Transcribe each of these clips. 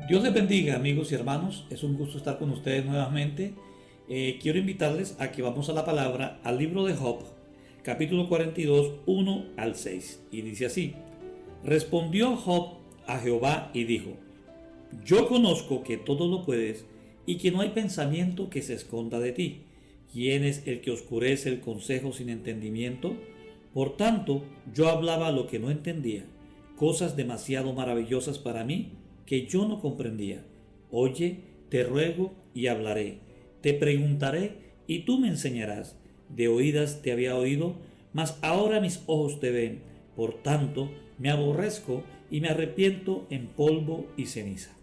Dios les bendiga, amigos y hermanos. Es un gusto estar con ustedes nuevamente. Quiero invitarles a que vamos a la palabra, al libro de Job, capítulo 42, 1 al 6. Y dice así: Respondió Job a Jehová y dijo: Yo conozco que todo lo puedes y que no hay pensamiento que se esconda de ti. ¿Quién es el que oscurece el consejo sin entendimiento? Por tanto, yo hablaba lo que no entendía, cosas demasiado maravillosas para mí que yo no comprendía. Oye, te ruego y hablaré, te preguntaré y tú me enseñarás. De oídas te había oído, mas ahora mis ojos te ven. Por tanto, me aborrezco y me arrepiento en polvo y ceniza.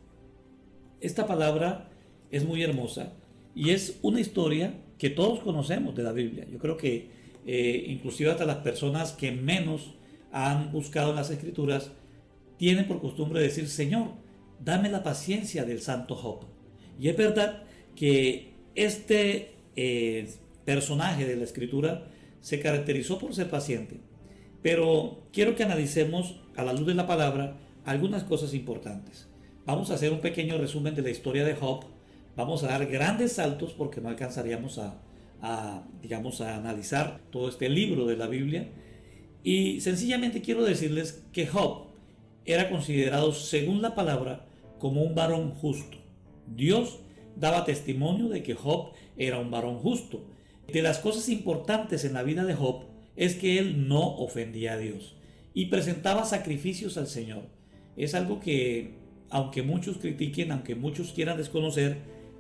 Esta palabra es muy hermosa y es una historia que todos conocemos de la Biblia. Yo creo que inclusive hasta las personas que menos han buscado en las Escrituras tienen por costumbre decir: Señor, dame la paciencia del santo Job. Y es verdad que este personaje de la Escritura se caracterizó por ser paciente. Pero quiero que analicemos a la luz de la palabra algunas cosas importantes. Vamos a hacer un pequeño resumen de la historia de Job. Vamos a dar grandes saltos porque no alcanzaríamos a analizar todo este libro de la Biblia. Y sencillamente quiero decirles que Job era considerado, según la palabra, como un varón justo. Dios daba testimonio de que Job era un varón justo. De las cosas importantes en la vida de Job es que él no ofendía a Dios y presentaba sacrificios al Señor. Es algo que, aunque muchos critiquen, aunque muchos quieran desconocer,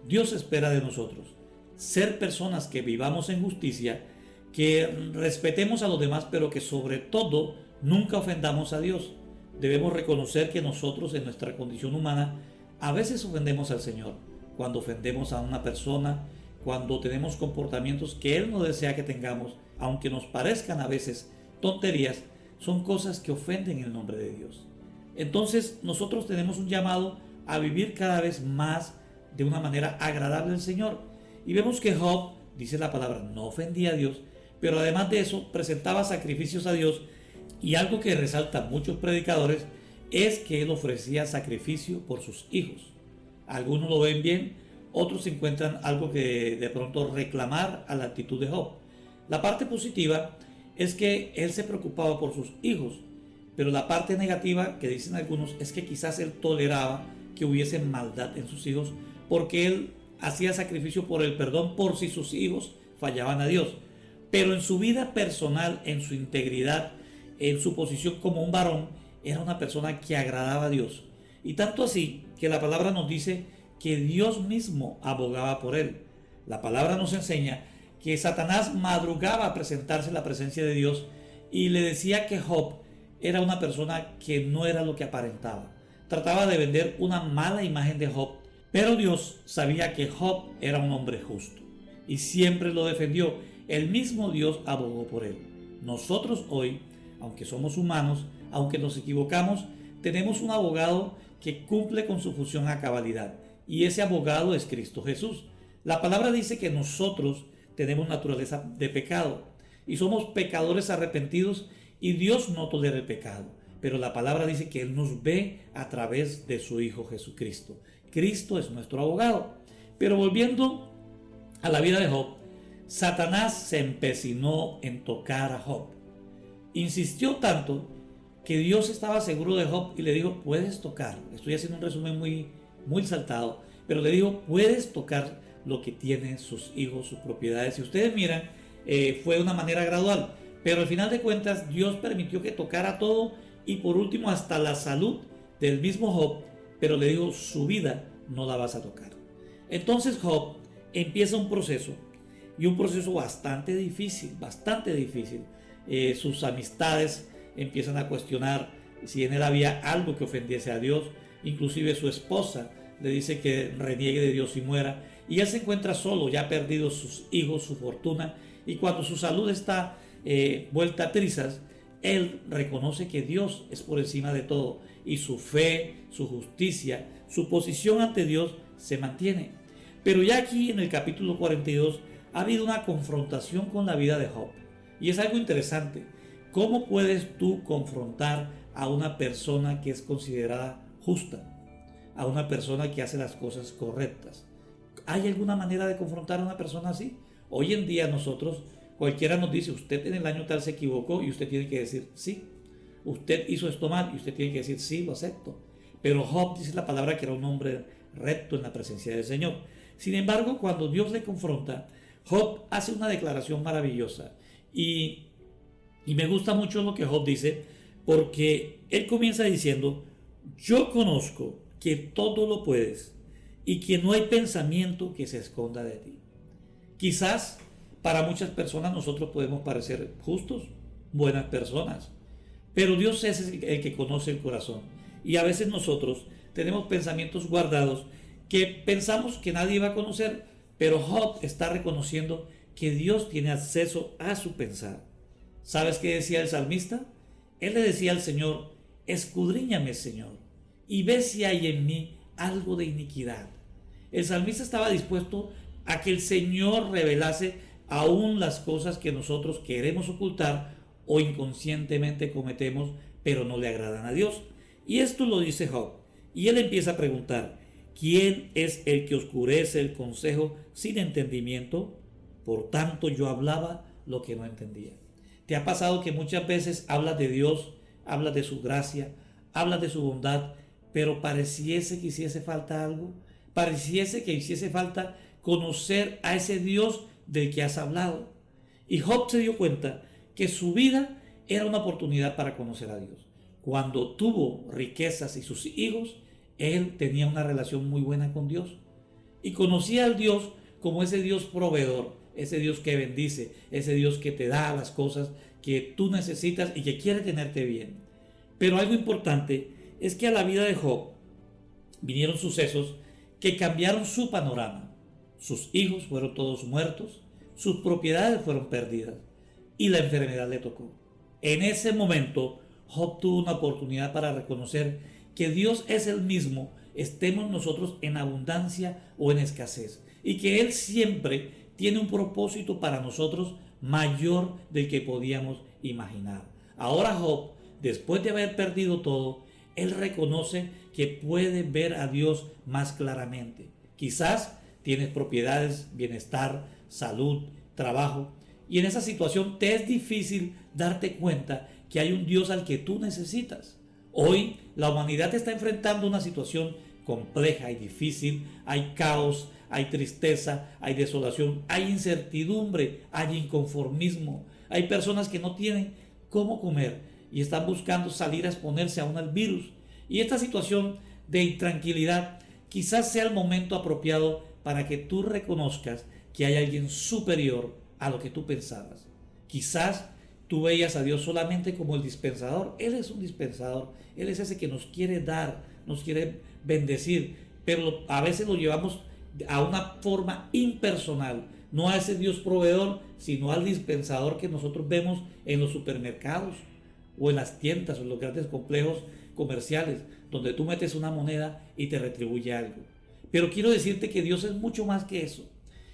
Dios espera de nosotros. Ser personas que vivamos en justicia, que respetemos a los demás, pero que sobre todo nunca ofendamos a Dios. Debemos reconocer que nosotros, en nuestra condición humana, a veces ofendemos al Señor. Cuando ofendemos a una persona, cuando tenemos comportamientos que Él no desea que tengamos, aunque nos parezcan a veces tonterías, son cosas que ofenden el nombre de Dios. Entonces nosotros tenemos un llamado a vivir cada vez más de una manera agradable al Señor. Y vemos que Job, dice la palabra, no ofendía a Dios, pero además de eso presentaba sacrificios a Dios. Y algo que resaltan muchos predicadores es que él ofrecía sacrificio por sus hijos. Algunos lo ven bien, otros encuentran algo que de pronto reclamar a la actitud de Job. La parte positiva es que él se preocupaba por sus hijos, pero la parte negativa que dicen algunos es que quizás él toleraba que hubiese maldad en sus hijos porque él hacía sacrificio por el perdón por si sus hijos fallaban a Dios. Pero en su vida personal, en su integridad, en su posición como un varón, era una persona que agradaba a Dios. Y tanto así que la palabra nos dice que Dios mismo abogaba por él. La palabra nos enseña que Satanás madrugaba a presentarse en la presencia de Dios y le decía que Job era una persona que no era lo que aparentaba. Trataba de vender una mala imagen de Job, pero Dios sabía que Job era un hombre justo y siempre lo defendió. El mismo Dios abogó por él. Nosotros hoy, aunque somos humanos, aunque nos equivocamos, tenemos un abogado que cumple con su función a cabalidad, y ese abogado es Cristo Jesús. La palabra dice que nosotros tenemos naturaleza de pecado y somos pecadores arrepentidos, y Dios no tolera el pecado, pero la palabra dice que Él nos ve a través de su Hijo Jesucristo. Cristo es nuestro abogado. Pero volviendo a la vida de Job, Satanás se empecinó en tocar a Job. Insistió tanto que Dios estaba seguro de Job y le dijo: puedes tocar. Estoy haciendo un resumen muy saltado, pero le dijo: puedes tocar lo que tienen sus hijos, sus propiedades. Si ustedes miran, fue de una manera gradual, pero al final de cuentas Dios permitió que tocara todo, y por último hasta la salud del mismo Job, pero le dijo: su vida no la vas a tocar. Entonces Job empieza un proceso, y un proceso bastante difícil, bastante difícil. Sus amistades empiezan a cuestionar si en él había algo que ofendiese a Dios. Inclusive su esposa le dice que reniegue de Dios y muera, y él se encuentra solo, ya ha perdido sus hijos, su fortuna, y cuando su salud está vuelta a trizas, él reconoce que Dios es por encima de todo, y su fe, su justicia, su posición ante Dios se mantiene. Pero ya aquí en el capítulo 42 ha habido una confrontación con la vida de Job. Y es algo interesante. ¿Cómo puedes tú confrontar a una persona que es considerada justa? a una persona que hace las cosas correctas. ¿Hay alguna manera de confrontar a una persona así? Hoy en día nosotros, cualquiera nos dice, usted en el año tal se equivocó y usted tiene que decir sí. Usted hizo esto mal y usted tiene que decir sí, lo acepto. Pero Job dice la palabra que era un hombre recto en la presencia del Señor. Sin embargo, cuando Dios le confronta, Job hace una declaración maravillosa. Y me gusta mucho lo que Job dice, porque él comienza diciendo: yo conozco que todo lo puedes y que no hay pensamiento que se esconda de ti. Quizás para muchas personas nosotros podemos parecer justos, buenas personas, pero Dios es el que conoce el corazón. Y a veces nosotros tenemos pensamientos guardados que pensamos que nadie va a conocer, pero Job está reconociendo que Dios tiene acceso a su pensar. ¿Sabes qué decía el salmista? Él le decía al Señor: escudriñame, Señor, y ve si hay en mí algo de iniquidad. El salmista estaba dispuesto a que el Señor revelase aún las cosas que nosotros queremos ocultar o inconscientemente cometemos, pero no le agradan a Dios. Y esto lo dice Job. Y él empieza a preguntar: ¿quién es el que oscurece el consejo sin entendimiento? Por tanto yo hablaba lo que no entendía. ¿Te ha pasado que muchas veces hablas de Dios, hablas de su gracia, hablas de su bondad, pero pareciese que hiciese falta algo? Pareciese que hiciese falta conocer a ese Dios del que has hablado. Y Job se dio cuenta que su vida era una oportunidad para conocer a Dios. Cuando tuvo riquezas y sus hijos, él tenía una relación muy buena con Dios. Y conocía al Dios como ese Dios proveedor, ese Dios que bendice, ese Dios que te da las cosas que tú necesitas y que quiere tenerte bien. Pero algo importante es que a la vida de Job vinieron sucesos que cambiaron su panorama. Sus hijos fueron todos muertos, sus propiedades fueron perdidas y la enfermedad le tocó. En ese momento, Job tuvo una oportunidad para reconocer que Dios es el mismo, estemos nosotros en abundancia o en escasez, y que Él siempre tiene un propósito para nosotros mayor del que podíamos imaginar. Ahora Job, después de haber perdido todo, él reconoce que puede ver a Dios más claramente. Quizás tienes propiedades, bienestar, salud, trabajo, y en esa situación te es difícil darte cuenta que hay un Dios al que tú necesitas. Hoy la humanidad está enfrentando una situación compleja y difícil. Hay caos, hay tristeza, hay desolación, hay incertidumbre, hay inconformismo. Hay personas que no tienen cómo comer y están buscando salir a exponerse aún al virus. Y esta situación de intranquilidad quizás sea el momento apropiado para que tú reconozcas que hay alguien superior a lo que tú pensabas. Quizás tú veías a Dios solamente como el dispensador. Él es un dispensador. Él es ese que nos quiere dar, nos quiere bendecir, pero a veces lo llevamos a una forma impersonal, no a ese Dios proveedor, sino al dispensador que nosotros vemos en los supermercados o en las tiendas o en los grandes complejos comerciales, donde tú metes una moneda y te retribuye algo. Pero quiero decirte que Dios es mucho más que eso.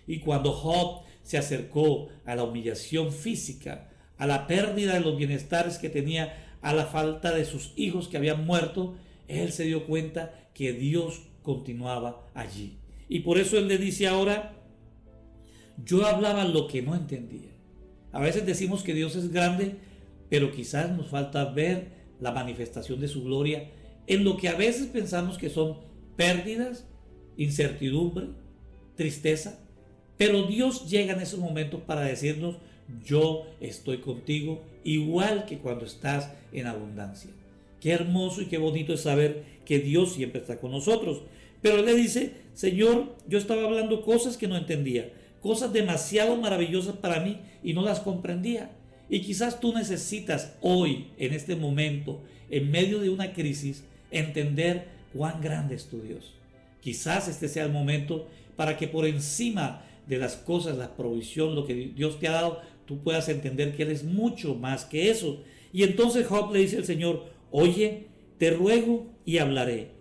Y cuando Job se acercó a la humillación física, a la pérdida de los bienestares que tenía, a la falta de sus hijos que habían muerto, él se dio cuenta que Dios continuaba allí. Y por eso él le dice ahora: yo hablaba lo que no entendía. A veces decimos que Dios es grande, pero quizás nos falta ver la manifestación de su gloria en lo que a veces pensamos que son pérdidas, incertidumbre, tristeza. Pero Dios llega en esos momentos para decirnos: yo estoy contigo, igual que cuando estás en abundancia. Qué hermoso y qué bonito es saber que Dios siempre está con nosotros. Pero él le dice: Señor, yo estaba hablando cosas que no entendía, cosas demasiado maravillosas para mí y no las comprendía. Y quizás tú necesitas hoy, en este momento, en medio de una crisis, entender cuán grande es tu Dios. Quizás este sea el momento para que por encima de las cosas, la provisión, lo que Dios te ha dado, tú puedas entender que Él es mucho más que eso. Y entonces Job le dice al Señor: oye, te ruego y hablaré,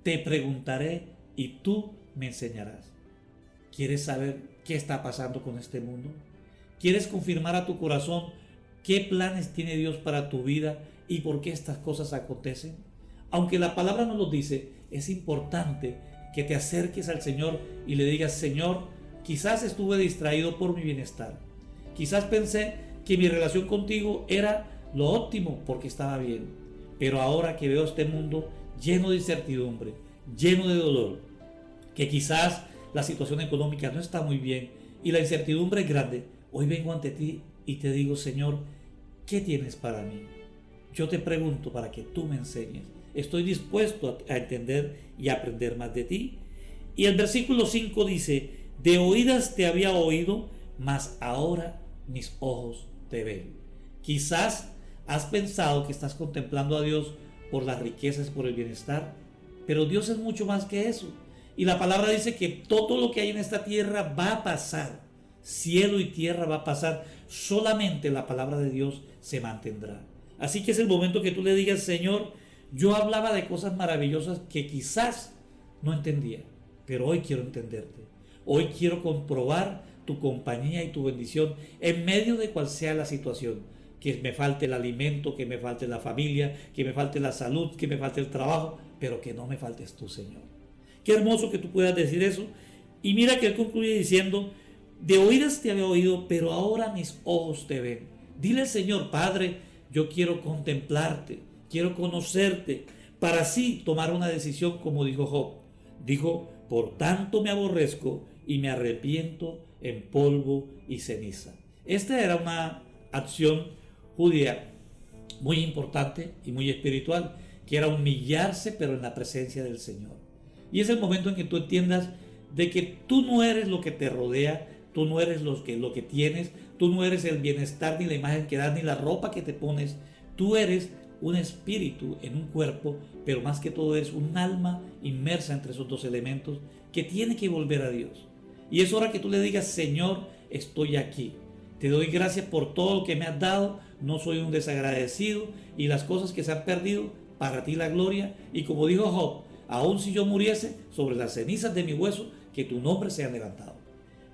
te preguntaré y tú me enseñarás. ¿Quieres saber qué está pasando con este mundo? ¿Quieres confirmar a tu corazón qué planes tiene Dios para tu vida y por qué estas cosas acontecen? Aunque la palabra no lo dice, es importante que te acerques al Señor y le digas: Señor, quizás estuve distraído por mi bienestar. Quizás pensé que mi relación contigo era lo óptimo porque estaba bien. Pero ahora que veo este mundo lleno de incertidumbre, lleno de dolor, que quizás la situación económica no está muy bien y la incertidumbre es grande, hoy vengo ante ti y te digo: Señor, ¿qué tienes para mí? Yo te pregunto para que tú me enseñes. Estoy dispuesto a entender y aprender más de ti. Y el versículo 5 dice: de oídas te había oído, mas ahora mis ojos te ven. Quizás has pensado que estás contemplando a Dios por las riquezas, por el bienestar, pero Dios es mucho más que eso. Y la palabra dice que todo lo que hay en esta tierra va a pasar. Cielo y tierra va a pasar. Solamente la palabra de Dios se mantendrá. Así que es el momento que tú le digas: Señor, yo hablaba de cosas maravillosas que quizás no entendía, pero hoy quiero entenderte. Hoy quiero comprobar tu compañía y tu bendición en medio de cual sea la situación. Que me falte el alimento, que me falte la familia, que me falte la salud, que me falte el trabajo, pero que no me faltes tú, Señor. Qué hermoso que tú puedas decir eso. Y mira que él concluye diciendo: de oídas te había oído, pero ahora mis ojos te ven. Dile al Señor: Padre, yo quiero contemplarte, quiero conocerte, para así tomar una decisión como dijo Job. Dijo: por tanto me aborrezco y me arrepiento en polvo y ceniza. Esta era una acción judía muy importante y muy espiritual, que era humillarse pero en la presencia del Señor. Y es el momento en que tú entiendas de que tú no eres lo que te rodea, tú no eres lo que tienes, tú no eres el bienestar ni la imagen que das ni la ropa que te pones, tú eres un espíritu en un cuerpo, pero más que todo eres un alma inmersa entre esos dos elementos que tiene que volver a Dios. Y es hora que tú le digas: Señor, estoy aquí. Te doy gracias por todo lo que me has dado, no soy un desagradecido y las cosas que se han perdido, para ti la gloria. Y como dijo Job: aun si yo muriese, sobre las cenizas de mi hueso, que tu nombre sea levantado.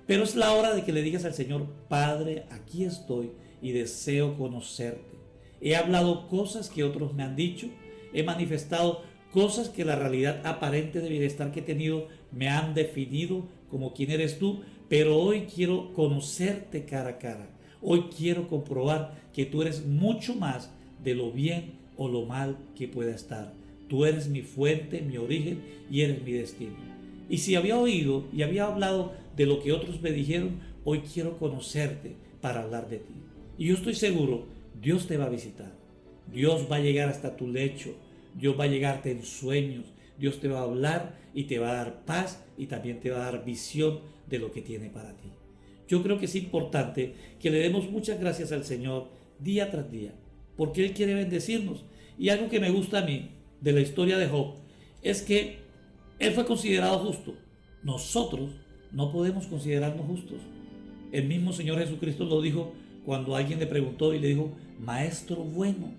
Pero es la hora de que le digas al Señor: Padre, aquí estoy y deseo conocerte. He hablado cosas que otros me han dicho, he manifestado cosas que la realidad aparente de bienestar que he tenido me han definido como quién eres tú, pero hoy quiero conocerte cara a cara. Hoy quiero comprobar que tú eres mucho más de lo bien o lo mal que pueda estar. Tú eres mi fuente, mi origen y eres mi destino. Y si había oído y había hablado de lo que otros me dijeron, hoy quiero conocerte para hablar de ti. Y yo estoy seguro, Dios te va a visitar. Dios va a llegar hasta tu lecho. Dios va a llegarte en sueños. Dios te va a hablar y te va a dar paz y también te va a dar visión de lo que tiene para ti. Yo creo que es importante que le demos muchas gracias al Señor día tras día, porque Él quiere bendecirnos. Y algo que me gusta a mí de la historia de Job es que Él fue considerado justo. Nosotros no podemos considerarnos justos. El mismo Señor Jesucristo lo dijo cuando alguien le preguntó y le dijo: Maestro bueno.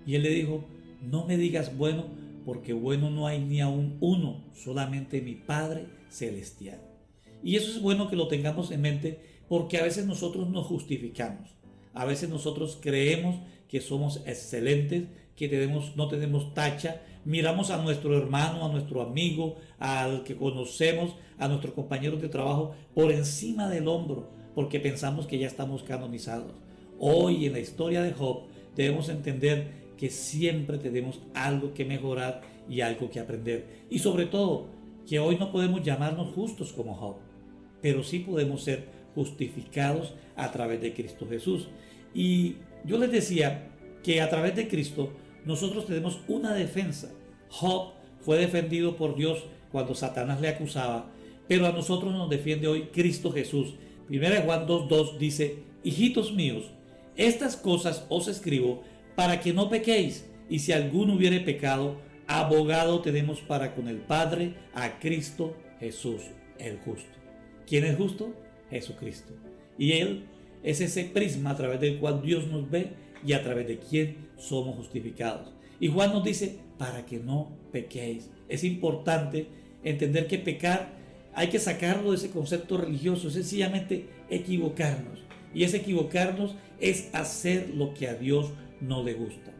Y Él le dijo: no me digas bueno, porque bueno no hay ni aún uno, solamente mi Padre Celestial. Y eso es bueno que lo tengamos en mente, porque a veces nosotros nos justificamos. A veces nosotros creemos que somos excelentes, que no tenemos tacha. Miramos a nuestro hermano, a nuestro amigo, al que conocemos, a nuestros compañeros de trabajo por encima del hombro, porque pensamos que ya estamos canonizados. Hoy en la historia de Job debemos entender que siempre tenemos algo que mejorar y algo que aprender. Y sobre todo, que hoy no podemos llamarnos justos como Job, pero sí podemos ser justificados a través de Cristo Jesús. Y yo les decía que a través de Cristo nosotros tenemos una defensa. Job fue defendido por Dios cuando Satanás le acusaba, pero a nosotros nos defiende hoy Cristo Jesús. 1 Juan 2:2 dice: hijitos míos, estas cosas os escribo para que no pequéis, y si alguno hubiere pecado, abogado tenemos para con el Padre, a Cristo Jesús, el justo. ¿Quién es justo? Jesucristo. Y Él es ese prisma a través del cual Dios nos ve y a través de quien somos justificados. Y Juan nos dice: para que no pequéis. Es importante entender que pecar hay que sacarlo de ese concepto religioso, es sencillamente equivocarnos. Y ese equivocarnos es hacer lo que a Dios no le gusta.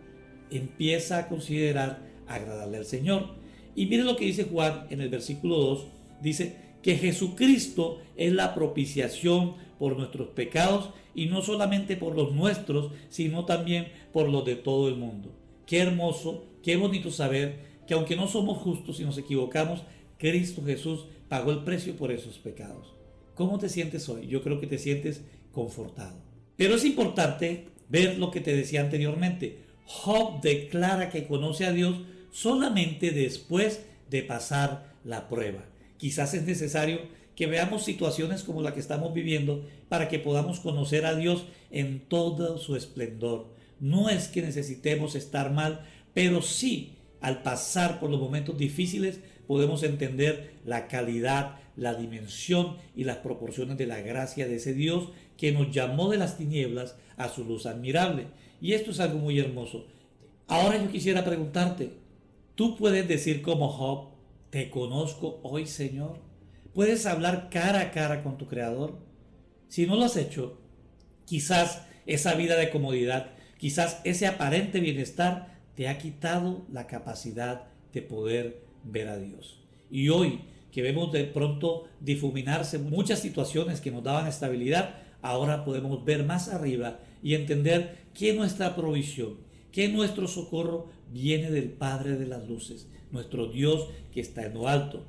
Empieza a considerar agradarle al Señor. Y mire lo que dice Juan en el versículo 2, dice que Jesucristo es la propiciación por nuestros pecados, y no solamente por los nuestros, sino también por los de todo el mundo. Qué hermoso, qué bonito saber que aunque no somos justos y nos equivocamos, Cristo Jesús pagó el precio por esos pecados. ¿Cómo te sientes hoy? Yo creo que te sientes confortado. Pero es importante ver lo que te decía anteriormente. Job declara que conoce a Dios solamente después de pasar la prueba. Quizás es necesario que veamos situaciones como la que estamos viviendo para que podamos conocer a Dios en todo su esplendor. No es que necesitemos estar mal, pero sí, al pasar por los momentos difíciles, podemos entender la calidad, la dimensión y las proporciones de la gracia de ese Dios que nos llamó de las tinieblas a su luz admirable. Y esto es algo muy hermoso. Ahora yo quisiera preguntarte, ¿tú puedes decir como Job, te conozco hoy, Señor? ¿Puedes hablar cara a cara con tu Creador? Si no lo has hecho, quizás esa vida de comodidad, quizás ese aparente bienestar te ha quitado la capacidad de poder ver a Dios. Y hoy que vemos de pronto difuminarse muchas situaciones que nos daban estabilidad, ahora podemos ver más arriba y entender que nuestra provisión, que nuestro socorro viene del Padre de las luces, nuestro Dios que está en lo alto.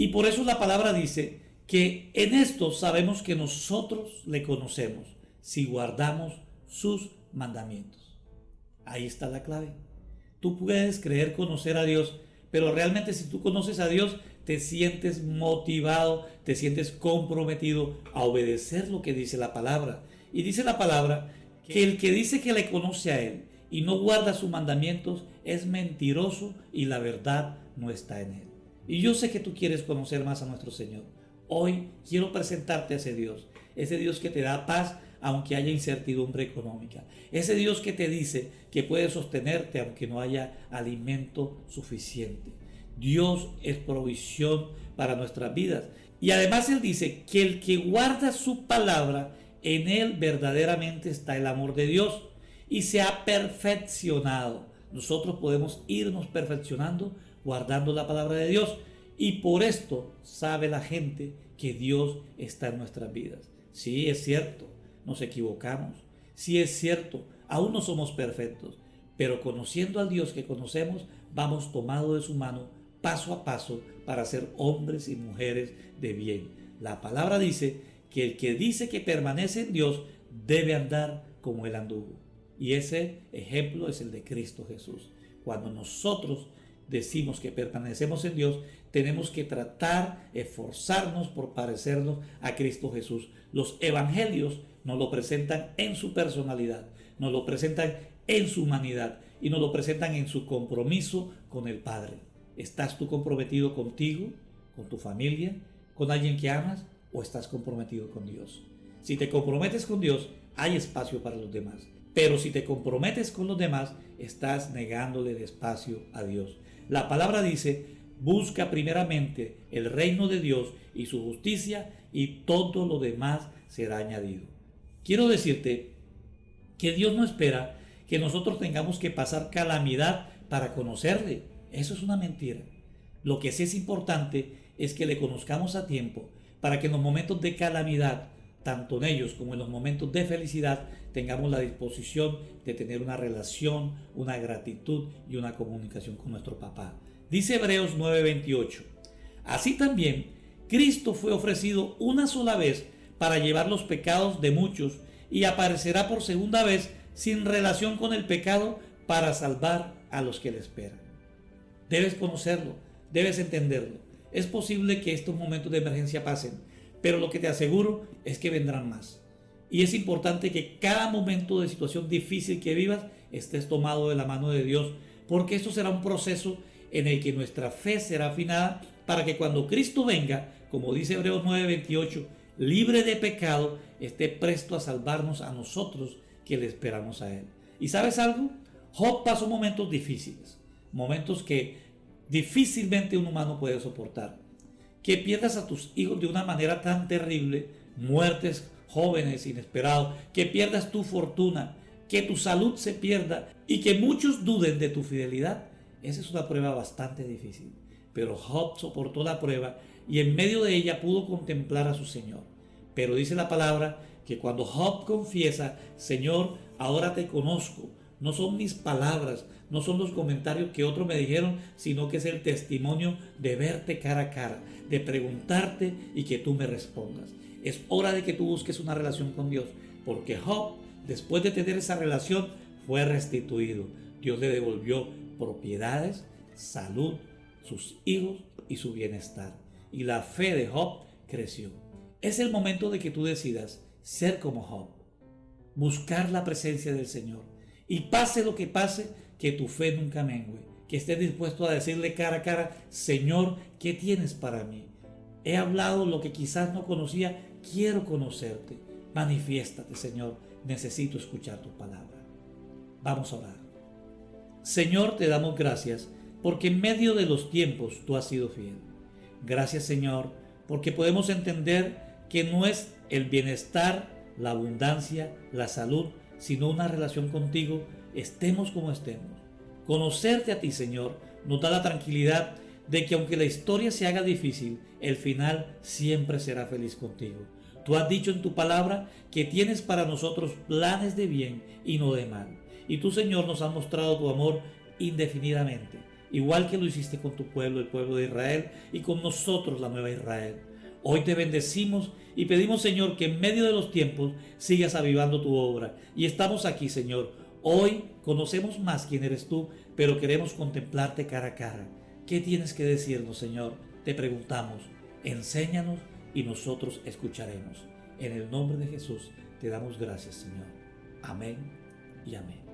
Y por eso la palabra dice que en esto sabemos que nosotros le conocemos, si guardamos sus mandamientos. Ahí está la clave. Tú puedes creer conocer a Dios, pero realmente si tú conoces a Dios, te sientes motivado, te sientes comprometido a obedecer lo que dice la palabra. Y dice la palabra que el que dice que le conoce a Él y no guarda sus mandamientos es mentiroso y la verdad no está en él. Y yo sé que tú quieres conocer más a nuestro Señor. Hoy quiero presentarte a ese Dios que te da paz aunque haya incertidumbre económica, ese Dios que te dice que puede sostenerte aunque no haya alimento suficiente. Dios es provisión para nuestras vidas. Y además Él dice que el que guarda su palabra, en Él verdaderamente está el amor de Dios y se ha perfeccionado. Nosotros podemos irnos perfeccionando guardando la palabra de Dios. Y por esto sabe la gente que Dios está en nuestras vidas. Sí, es cierto, nos equivocamos. Sí, es cierto, aún no somos perfectos. Pero conociendo al Dios que conocemos, vamos tomado de su mano paso a paso para ser hombres y mujeres de bien. La palabra dice que el que dice que permanece en Dios debe andar como Él anduvo. Y ese ejemplo es el de Cristo Jesús. Cuando nosotros decimos que permanecemos en Dios, tenemos que tratar, esforzarnos por parecernos a Cristo Jesús. Los evangelios nos lo presentan en su personalidad, nos lo presentan en su humanidad y nos lo presentan en su compromiso con el Padre. ¿Estás tú comprometido contigo, con tu familia, con alguien que amas, o estás comprometido con Dios? Si te comprometes con Dios, hay espacio para los demás. Pero si te comprometes con los demás, estás negándole el espacio a Dios. La palabra dice, busca primeramente el reino de Dios y su justicia, y todo lo demás será añadido. Quiero decirte que Dios no espera que nosotros tengamos que pasar calamidad para conocerle. Eso es una mentira. Lo que sí es importante es que le conozcamos a tiempo para que en los momentos de calamidad, tanto en ellos como en los momentos de felicidad, tengamos la disposición de tener una relación, una gratitud y una comunicación con nuestro papá. Dice Hebreos 9:28. Así también, Cristo fue ofrecido una sola vez para llevar los pecados de muchos y aparecerá por segunda vez sin relación con el pecado para salvar a los que le esperan. Debes conocerlo, debes entenderlo. Es posible que estos momentos de emergencia pasen, pero lo que te aseguro es que vendrán más. Y es importante que cada momento de situación difícil que vivas estés tomado de la mano de Dios, porque esto será un proceso en el que nuestra fe será afinada para que cuando Cristo venga, como dice Hebreos 9:28, libre de pecado, esté presto a salvarnos a nosotros que le esperamos a Él. ¿Y sabes algo? Job pasó momentos difíciles, momentos que difícilmente un humano puede soportar. Que pierdas a tus hijos de una manera tan terrible, muertes jóvenes inesperados, que pierdas tu fortuna, que tu salud se pierda y que muchos duden de tu fidelidad, Esa es una prueba bastante difícil, pero Job soportó la prueba y en medio de ella pudo contemplar a su Señor. Pero dice la palabra que cuando Job confiesa, Señor, ahora te conozco, no son mis palabras, no son los comentarios que otros me dijeron, sino que es el testimonio de verte cara a cara, de preguntarte y que tú me respondas. Es hora de que tú busques una relación con Dios, porque Job, después de tener esa relación, fue restituido. Dios le devolvió propiedades, salud, sus hijos y su bienestar. Y la fe de Job creció. Es el momento de que tú decidas ser como Job, buscar la presencia del Señor. Y pase lo que pase, que tu fe nunca mengue, que estés dispuesto a decirle cara a cara, Señor, ¿qué tienes para mí? He hablado lo que quizás no conocía, quiero conocerte. Manifiéstate, Señor, necesito escuchar tu palabra. Vamos a orar. Señor, te damos gracias porque en medio de los tiempos tú has sido fiel. Gracias, Señor, porque podemos entender que no es el bienestar, la abundancia, la salud, sino una relación contigo, estemos como estemos. Conocerte a ti, Señor, nos da la tranquilidad de que aunque la historia se haga difícil, el final siempre será feliz contigo. Tú has dicho en tu palabra que tienes para nosotros planes de bien y no de mal. Y tú, Señor, nos has mostrado tu amor indefinidamente, igual que lo hiciste con tu pueblo, el pueblo de Israel, y con nosotros, la nueva Israel. Hoy te bendecimos y pedimos, Señor, que en medio de los tiempos sigas avivando tu obra. Y estamos aquí, Señor. Hoy conocemos más quién eres tú, pero queremos contemplarte cara a cara. ¿Qué tienes que decirnos, Señor? Te preguntamos. Enséñanos y nosotros escucharemos. En el nombre de Jesús te damos gracias, Señor. Amén y amén.